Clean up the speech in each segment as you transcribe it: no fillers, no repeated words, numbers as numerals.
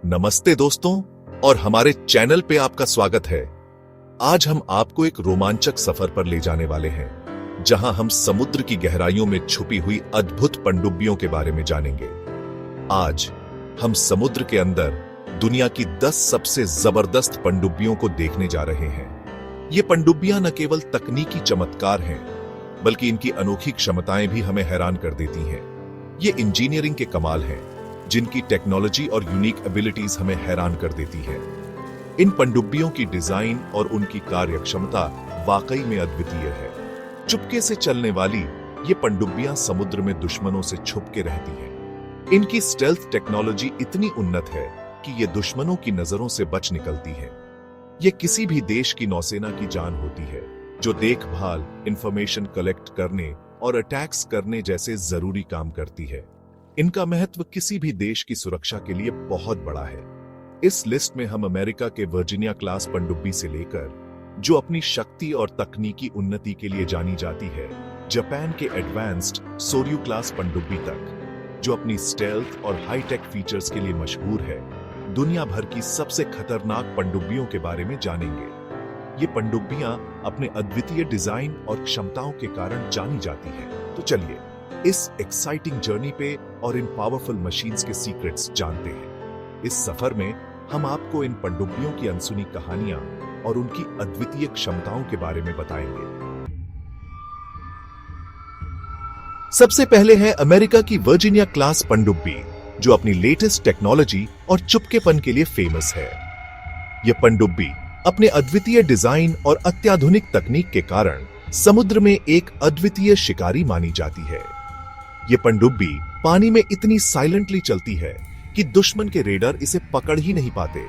नमस्ते दोस्तों और हमारे चैनल पे आपका स्वागत है। आज हम आपको एक रोमांचक सफर पर ले जाने वाले हैं, जहां हम समुद्र की गहराइयों में छुपी हुई अद्भुत पनडुब्बियों के बारे में जानेंगे। आज हम समुद्र के अंदर दुनिया की 10 सबसे जबरदस्त पनडुब्बियों को देखने जा रहे हैं। ये पनडुब्बियां न केवल तकनीकी चमत्कार हैं, बल्कि इनकी अनोखी क्षमताएं भी हमें हैरान कर देती हैं। ये इंजीनियरिंग के कमाल हैं, जिनकी टेक्नोलॉजी और यूनिक एबिलिटीज हमें हैरान कर देती है। इन पनडुब्बियों की डिजाइन और उनकी कार्यक्षमता वाकई में अद्वितीय है। चुपके से चलने वाली ये पनडुब्बियां समुद्र में दुश्मनों से छुप के रहती हैं। इनकी स्टेल्थ टेक्नोलॉजी इतनी उन्नत है कि ये दुश्मनों की नजरों से बच निकलती है। ये किसी भी देश की नौसेना की जान होती है, जो देखभाल, इंफॉर्मेशन कलेक्ट करने और अटैक्स करने जैसे जरूरी काम करती है। इनका महत्व किसी भी देश की सुरक्षा के लिए बहुत बड़ा है। इस लिस्ट में हम अमेरिका के वर्जीनिया क्लास पनडुब्बी से लेकर, जो अपनी शक्ति और तकनीकी उन्नति के लिए जानी जाती है, जापान के एडवांस्ड सोर्यू क्लास पनडुब्बी तक, जो अपनी स्टेल्थ और हाईटेक फीचर्स के लिए मशहूर है, दुनिया भर की सबसे खतरनाक पनडुब्बियों के बारे में जानेंगे। ये पनडुब्बियां अपने अद्वितीय डिजाइन और क्षमताओं के कारण जानी जाती हैं। तो चलिए इस एक्साइटिंग जर्नी पे और इन पावरफुल मशीन्स के सीक्रेट्स जानते हैं। इस सफर में हम आपको इन पनडुब्बियों की अनसुनी कहानियां और उनकी अद्वितीय क्षमताओं के बारे में बताएंगे। सबसे पहले है अमेरिका की वर्जीनिया क्लास पनडुब्बी, जो अपनी लेटेस्ट टेक्नोलॉजी और चुपकेपन के लिए फेमस है। यह पनडुब्बी अपने अद्वितीय डिजाइन और अत्याधुनिक तकनीक के कारण समुद्र में एक अद्वितीय शिकारी मानी जाती है। यह पनडुब्बी पानी में इतनी साइलेंटली चलती है कि दुश्मन के रेडर इसे पकड़ ही नहीं पाते।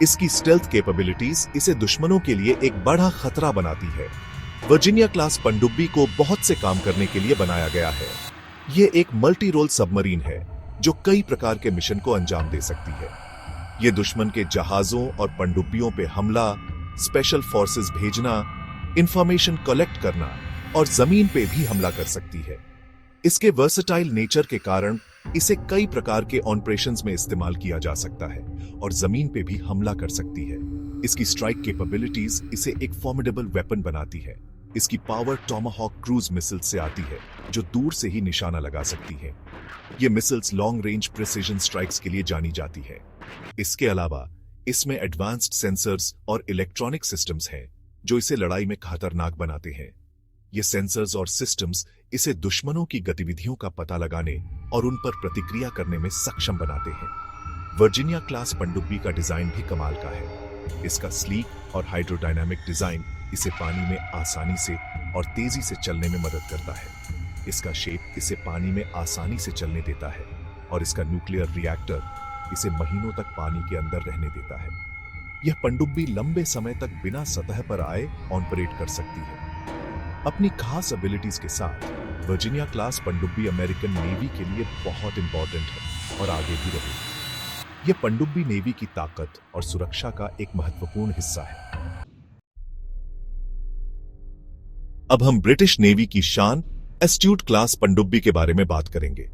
इसकी स्टेल्थ कैपेबिलिटीज इसे दुश्मनों के लिए एक बड़ा खतरा बनाती है। वर्जीनिया क्लास पनडुब्बी को बहुत से काम करने के लिए बनाया गया है। यह एक मल्टी रोल सबमरीन है, जो कई प्रकार के मिशन को अंजाम दे सकती है। यह दुश्मन के जहाजों और पनडुब्बियों पे हमला, स्पेशल फोर्सेस भेजना, इंफॉर्मेशन कलेक्ट करना और जमीन पे भी हमला कर सकती है। इसके वर्सेटाइल नेचर के कारण इसे कई प्रकार के ऑपरेशंस में इस्तेमाल किया जा सकता है और जमीन पे भी हमला कर सकती है। इसकी स्ट्राइक कैपेबिलिटीज इसे एक फॉर्मिडेबल वेपन बनाती है। इसकी पावर टॉमाहॉक क्रूज मिसाइल से आती है, जो दूर से ही निशाना लगा सकती है। ये missiles long range precision strikes के लिए जानी जाती है। इसके अलावा इसमें एडवांस्ड सेंसर्स और इलेक्ट्रॉनिक सिस्टम्स हैं, जो इसे लड़ाई में खतरनाक बनाते हैं। ये सेंसर्स और सिस्टम्स इसे दुश्मनों की गतिविधियों का पता लगाने और उन पर प्रतिक्रिया करने में सक्षम बनाते हैं। वर्जीनिया क्लास पनडुब्बी का डिजाइन भी कमाल का है। इसका स्लीक और हाइड्रोडायनामिक डिजाइन इसे पानी में आसानी से और तेजी से चलने में मदद करता है। इसका शेप इसे पानी में आसानी से चलने देता है और इसका न्यूक्लियर रिएक्टर इसे महीनों तक पानी के अंदर रहने देता है। यह पनडुब्बी लंबे समय तक बिना सतह पर आए ऑपरेट कर सकती है। अपनी खास एबिलिटीज के साथ वर्जीनिया क्लास पनडुब्बी अमेरिकन नेवी के लिए बहुत इंपॉर्टेंट है और आगे भी रहेगी। यह पनडुब्बी नेवी की ताकत और सुरक्षा का एक महत्वपूर्ण हिस्सा है। अब हम ब्रिटिश नेवी की शान एस्ट्यूट क्लास पनडुब्बी के बारे में बात करेंगे।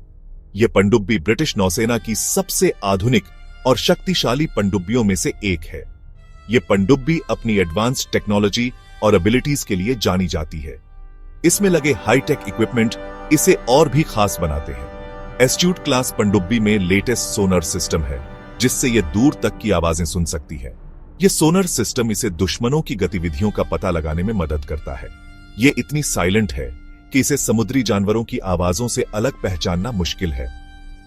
यह पनडुब्बी ब्रिटिश नौसेना की सबसे आधुनिक और शक्तिशाली पनडुब्बियों में से एक है। यह पनडुब्बी अपनी एडवांस्ड टेक्नोलॉजी और एबिलिटीज के लिए जानी जाती है। इसमें लगे हाईटेक इक्विपमेंट इसे और भी खास बनाते हैं। एस्ट्यूट क्लास पनडुब्बी में लेटेस्ट सोनर सिस्टम है, जिससे यह दूर तक की आवाजें सुन सकती है। यह सोनर सिस्टम इसे दुश्मनों की गतिविधियों का पता लगाने में मदद करता है। यह इतनी साइलेंट है कि इसे समुद्री जानवरों की आवाजों से अलग पहचानना मुश्किल है।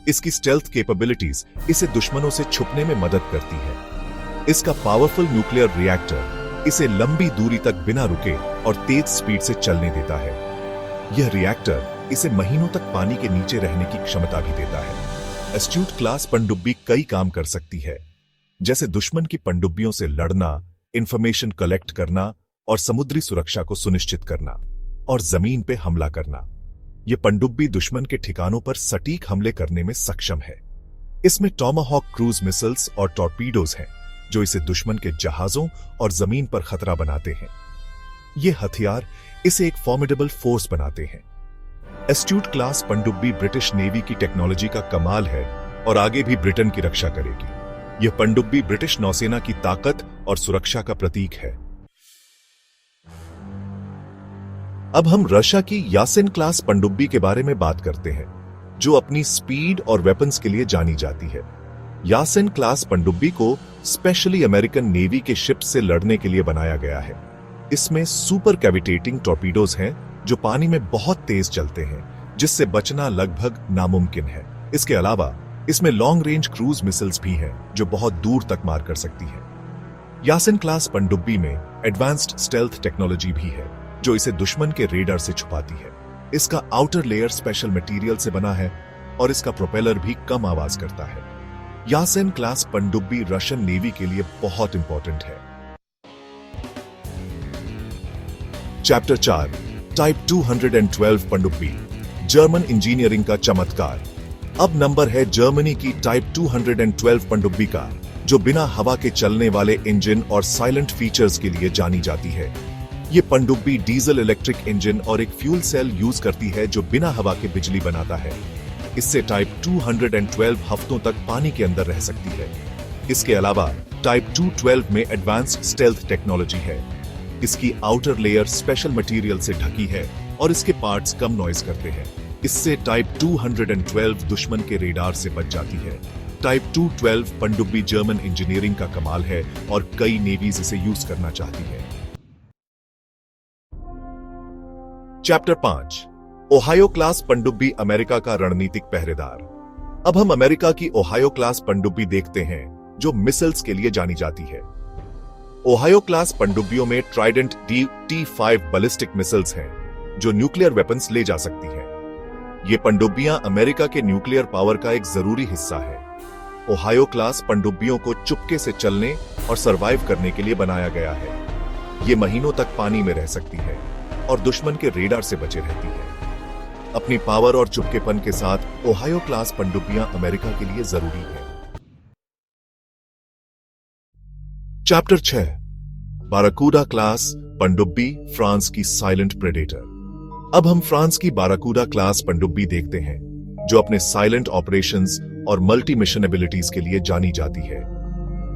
इसकी स्टेल्थ कैपेबिलिटीज इसे दुश्मनों से छुपने में मदद करती है। इसका पावरफुल न्यूक्लियर रिएक्टर इसे लंबी दूरी तक बिना रुके और तेज स्पीड से चलने देता है। यह रिएक्टर इसे महीनों तक पानी के नीचे रहने की क्षमता भी देता है। एस्ट्यूट क्लास पनडुब्बी कई काम कर सकती है, जैसे दुश्मन की पनडुब्बियों से लड़ना, इंफॉर्मेशन कलेक्ट करना और समुद्री सुरक्षा को सुनिश्चित करना और जमीन पे हमला करना। यह पनडुब्बी दुश्मन के ठिकानों पर सटीक हमले करने में सक्षम है। इसमें टॉमाहॉक क्रूज मिसाइल्स और टॉर्पीडोज हैं, जो इसे दुश्मन के जहाजों और जमीन पर खतरा बनाते हैं। ये हथियार इसे एक फॉर्मिडेबल फोर्स बनाते हैं। एस्ट्यूट क्लास पनडुब्बी ब्रिटिश नेवी की टेक्नोलॉजी का कमाल है और आगे भी ब्रिटेन की रक्षा करेगी। यह पनडुब्बी ब्रिटिश नौसेना की ताकत और सुरक्षा का प्रतीक है। अब हम रशिया की यासिन क्लास पनडुब्बी के बारे में बात करते हैं, जो अपनी स्पीड और वेपन्स के लिए जानी जाती है। यासिन क्लास पनडुब्बी को स्पेशली अमेरिकन नेवी के शिप से लड़ने के लिए बनाया गया है। इसमें सुपर कैविटेटिंग टॉर्पीडोज हैं जो पानी में बहुत तेज चलते हैं, जिससे बचना लगभग नामुमकिन है। इसके अलावा इसमें लॉन्ग रेंज क्रूज मिसाइल्स भी हैं जो बहुत दूर तक मार कर सकती हैं। यासिन क्लास पनडुब्बी में एडवांस्ड स्टेल्थ टेक्नोलॉजी भी है जो इसे दुश्मन के रेडार से छुपाती है। इसका आउटर लेयर स्पेशल मटेरियल से बना है और इसका प्रोपेलर भी कम आवाज करता है। यासिन क्लास पनडुब्बी रशियन नेवी के लिए बहुत इंपॉर्टेंट है। चैप्टर 4 टाइप 212 पनडुब्बी, जर्मन इंजीनियरिंग का चमत्कार। अब नंबर है जर्मनी की टाइप 212 पनडुब्बी का, जो बिना हवा के चलने वाले इंजन और साइलेंट फीचर्स के लिए जानी जाती है। ये पनडुब्बी डीजल इलेक्ट्रिक इंजन और एक फ्यूल सेल यूज करती है जो बिना हवा के बिजली बनाता है। इससे टाइप 212 हफ्तों तक पानी के अंदर रह सकती है। इसके अलावा टाइप 212 में एडवांस्ड स्टेल्थ टेक्नोलॉजी है। इसकी आउटर लेयर स्पेशल मटेरियल से ढकी है और इसके पार्ट्स कम नॉइज करते हैं। इससे टाइप 212 दुश्मन के रेडार से बच जाती है। टाइप 212 पनडुब्बी जर्मन इंजीनियरिंग का कमाल है और कई नेवीज इसे यूज करना चाहती है। चैप्टर 5 ओहायो क्लास पनडुब्बी, अमेरिका का रणनीतिक पहरेदार। अब हम अमेरिका की ओहायो क्लास पनडुब्बी देखते हैं जो मिसाइल्स के लिए जानी जाती है। ओहायो क्लास पनडुब्बियों में ट्राइडेंट T5 बैलिस्टिक मिसाइल्स हैं जो न्यूक्लियर वेपन्स ले जा सकती हैं। ये पनडुब्बियां अमेरिका के न्यूक्लियर पावर का एक जरूरी हिस्सा है। ओहायो क्लास पनडुब्बियों को चुपके से चलने और सरवाइव करने के लिए बनाया गया है। ये महीनों तक पानी में रह सकती है और दुश्मन के रेडार से बचे रहती है। अपनी पावर और चुपकेपन के साथ ओहायो क्लास पनडुब्बियां अमेरिका के लिए जरूरी है। चैप्टर 6 बाराकूडा क्लास पनडुब्बी, फ्रांस की साइलेंट प्रेडेटर। अब हम फ्रांस की बाराकूडा क्लास पनडुब्बी देखते हैं जो अपने साइलेंट ऑपरेशंस और मल्टी मिशन एबिलिटीज के लिए जानी जाती है।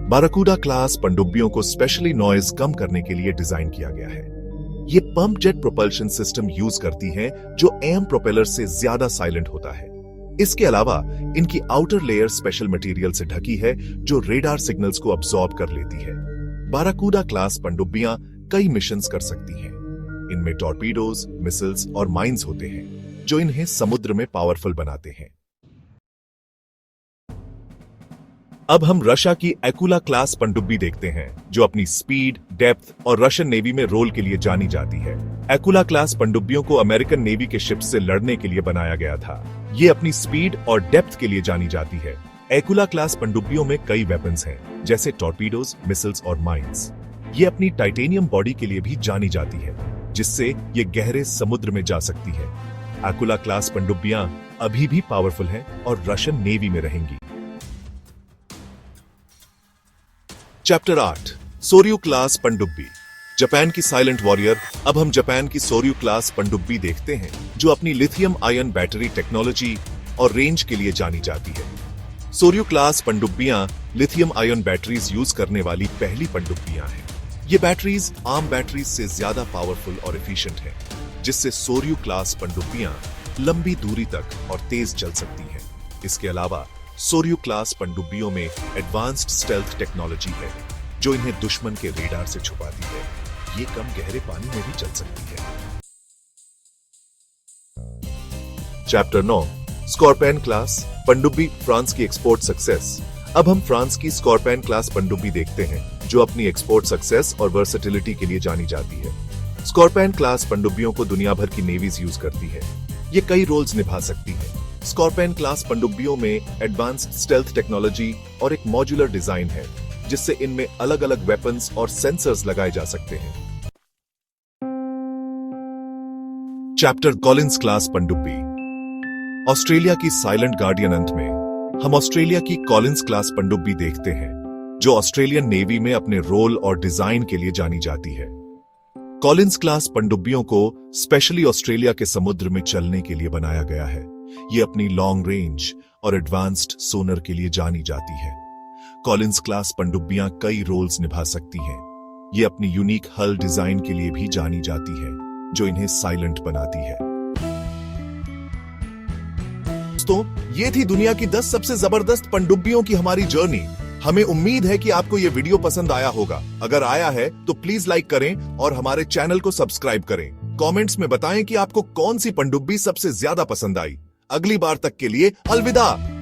बाराकूडा क्लास पनडुब्बियों को स्पेशली नॉइज कम करने के लिए डिजाइन किया गया है। ये pump jet propulsion system use करती हैं जो एम प्रोपेलर से ज्यादा साइलेंट होता है। इसके अलावा इनकी आउटर लेयर स्पेशल मटेरियल से ढकी है जो रेडार सिग्नल्स को अब्सॉर्ब कर लेती है। बाराकूडा क्लास पनडुब्बियां कई मिशंस कर सकती हैं। इनमें टॉर्पीडोज, मिसाइल्स और माइंस होते हैं जो इन्हें समुद्र में पावरफुल बनाते हैं। अब हम रशिया की एक्युला क्लास पनडुब्बी देखते हैं जो अपनी स्पीड, डेप्थ और रशियन नेवी में रोल के लिए जानी जाती है। एक्युला क्लास पनडुब्बियों को अमेरिकन नेवी के शिप से लड़ने के लिए बनाया गया था। ये अपनी स्पीड और डेप्थ के लिए जानी जाती है। एक्युला क्लास पनडुब्बियों में कई वेपन्स हैं जैसे टॉर्पीडोज, मिसाइल्स और माइंस। ये अपनी टाइटेनियम बॉडी के लिए भी जानी जाती है जिससे ये गहरे समुद्र में जा सकती है। एक्युला क्लास पनडुब्बियां अभी भी पावरफुल हैं और रशियन नेवी में रहेंगी। चैप्टर 8 सोर्यू क्लास पनडुब्बी, जापान की साइलेंट वॉरियर। अब हम जापान की सोर्यू क्लास पनडुब्बी देखते हैं जो अपनी लिथियम आयन बैटरी टेक्नोलॉजी और रेंज के लिए जानी जाती है। सोर्यू क्लास पनडुब्बियां लिथियम आयन बैटरीज यूज करने वाली पहली पनडुब्बियां हैं। ये बैटरीज आम बैटरीज से ज्यादा पावरफुल और एफिशिएंट हैं, जिससे सोर्यू क्लास पनडुब्बियां लंबी दूरी तक और तेज चल सकती हैं। इसके अलावा सोर्यू क्लास पनडुब्बियों में एडवांस्ड स्टेल्थ टेक्नोलॉजी है जो इन्हें दुश्मन के रेडार से छुपाती है। ये कम गहरे पानी में भी चल सकती है। चैप्टर 9 स्कॉर्पियन क्लास पनडुब्बी, फ्रांस की एक्सपोर्ट सक्सेस। अब हम फ्रांस की स्कॉर्पियन क्लास पनडुब्बी देखते हैं जो अपनी एक्सपोर्ट सक्सेस और वर्सेटिलिटी के लिए जानी जाती है। स्कॉर्पियन क्लास पनडुब्बियों को दुनिया भर की नेवीज यूज करती है। ये कई रोल्स निभा सकती है। स्कॉर्पियन क्लास पनडुब्बियों में एडवांस्ड स्टेल्थ टेक्नोलॉजी और एक मॉड्यूलर डिजाइन है जिससे इनमें अलग अलग वेपन्स और सेंसर्स लगाए जा सकते हैं। चैप्टर कॉलिंस क्लास पनडुब्बी, ऑस्ट्रेलिया की साइलेंट गार्डियन। अंत में हम ऑस्ट्रेलिया की कॉलिंस क्लास पनडुब्बी देखते हैं जो ऑस्ट्रेलियन नेवी में अपने रोल और डिजाइन के लिए जानी जाती है। कॉलिंस क्लास पनडुब्बियों को स्पेशली ऑस्ट्रेलिया के समुद्र में चलने के लिए बनाया गया है। ये अपनी लॉन्ग रेंज और एडवांस्ड सोनर के लिए जानी जाती है। कॉलिंस क्लास पनडुब्बियां कई रोल्स निभा सकती हैं। ये अपनी यूनिक हल डिजाइन के लिए भी जानी जाती है, जो इन्हें साइलेंट बनाती है। दोस्तों, ये थी दुनिया की 10 सबसे जबरदस्त पनडुब्बियों की हमारी जर्नी। हमें उम्मीद है कि आपको ये वीडियो पसंद आया होगा। अगर आया है तो प्लीज लाइक करें और हमारे चैनल को सब्सक्राइब करें। कमेंट्स में बताएं कि आपको कौन सी पनडुब्बी सबसे ज्यादा पसंद आई। अगली बार तक के लिए अलविदा।